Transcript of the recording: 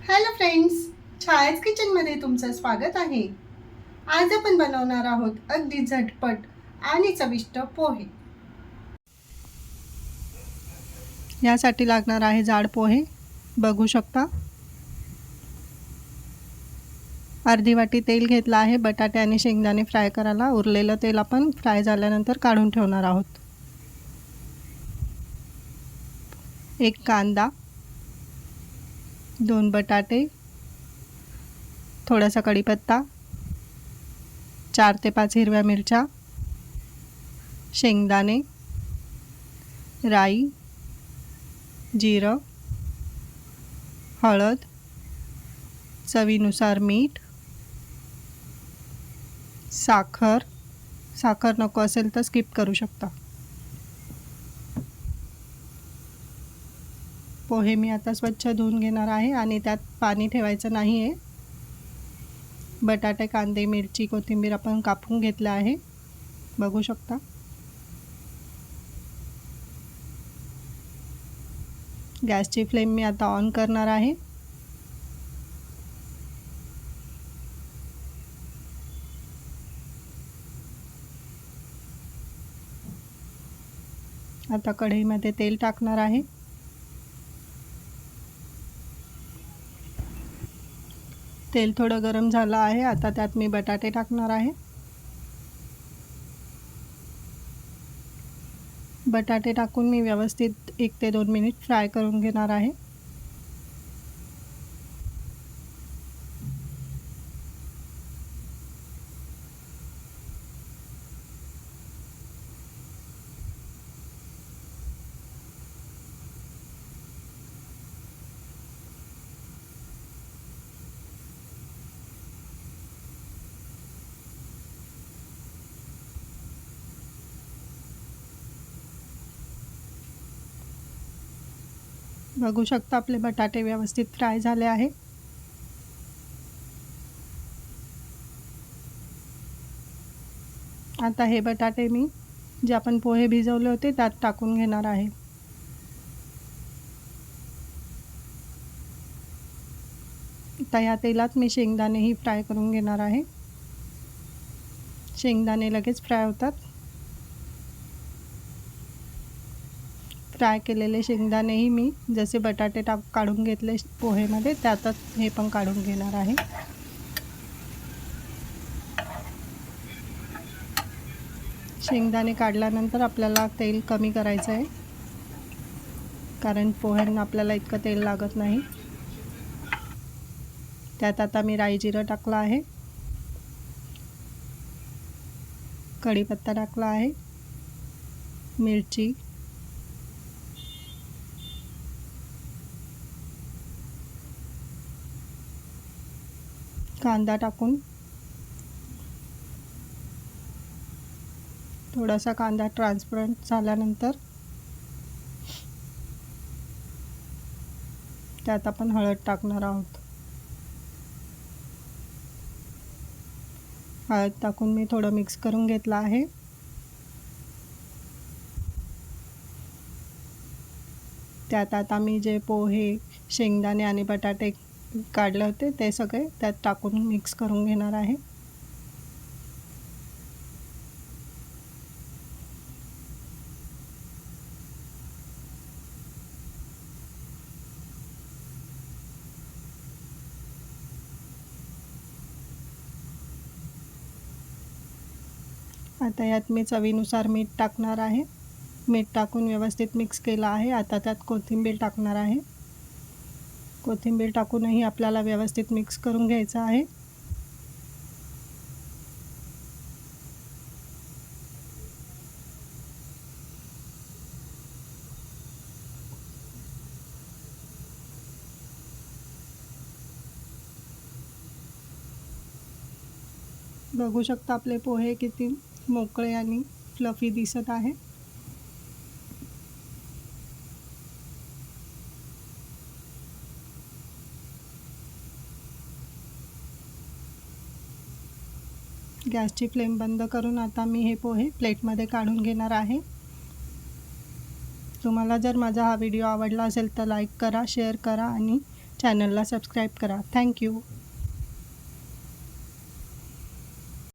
Hello friends, छायाच किचनमध्ये तुमचं स्वागत आहे. आज आपण बनवणार आहोत अगदी झटपट आणि चविष्ट पोहे. यासाठी लागणार आहे जाड पोहे. बघू शकता. अर्धी वाटी तेल घेतलं आहे बटाटे आणि शेंगदाणे फ्राय करायला. उरलेलं तेल आपण फ्राय झाल्यानंतर काढून ठेवणार आहोत. एक कांदा, 2 बटाटे, थोडासा कढीपत्ता, 4 ते 5 हिरव्या मिरच्या, शेंगदाणे, राई, जिरं, हळद, चवीनुसार मीठ, साखर नको असेल तर स्किप करू शकता. पोहे मी आता स्वच्छ धुवून घेणार आहे आणि त्यात पाणी ठेवायचं नाही आहे. बटाटे, कांदे, मिरची, कोथिंबीर आपण कापून घेतलं आहे. बघू शकता. गॅसची फ्लेम मी आता ऑन करणार आहे. आता कढईमध्ये तेल टाकणार आहे. तेल थोडं गरम झालं आहे. आता त्यात मी बटाटे टाकणार आहे. बटाटे टाकून मी व्यवस्थित 1 ते 2 मिनिट फ्राय करून घेणार आहे. बघू शकता आपले बटाटे व्यवस्थित फ्राय झाले आहे. आता हे बटाटे मी जे आपण पोहे भिजवले होते त्यात टाकून घेणार आहे. आता या तेलात मी शेंगदाणेही फ्राय करून घेणार आहे. शेंगदाणे लगेच फ्राय होतात. फ्राय केलेले शेंगदाणेही मी जसे बटाटे काढून घेतले पोहेमध्ये त्यातच हे पण काढून घेणार आहे. शेंगदाणे काढल्यानंतर आपल्याला तेल कमी करायचं आहे, कारण पोह्यांना आपल्याला इतकं तेल लागत नाही. त्यात आता मी राई जिरं टाकलं आहे, कढीपत्ता टाकला आहे, मिरची, कांदा टाकून थोडासा कांदा ट्रान्सपरंट झाल्यानंतर त्यात आपण हळद टाकणार आहोत. हळद टाकून मी थोडं मिक्स करून घेतलं आहे. त्यात आता मी जे पोहे, शेंगदाणे आणि बटाटे काढले होते ते सगळे त्यात टाकून मिक्स करून घेणार आहे. आता यात मी चवीनुसार मीठ टाकणार आहे. मीठ टाकून व्यवस्थित मिक्स केलं आहे. आता त्यात कोथिंबीर टाकणार आहे. कोथिंबीर टाकूनही आपल्याला व्यवस्थित मिक्स करून घ्यायचं आहे. बघू शकता आपले पोहे किती मोकळे आणि फ्लफी दिसत आहे. गॅसची फ्लेम बंद करून आता मी हे पोहे प्लेटमध्ये काढून घेणार आहे. तुम्हाला जर माझा हा व्हिडिओ आवडला असेल तर लाईक करा, शेअर करा आणि चॅनलला सबस्क्राईब करा. थँक्यू.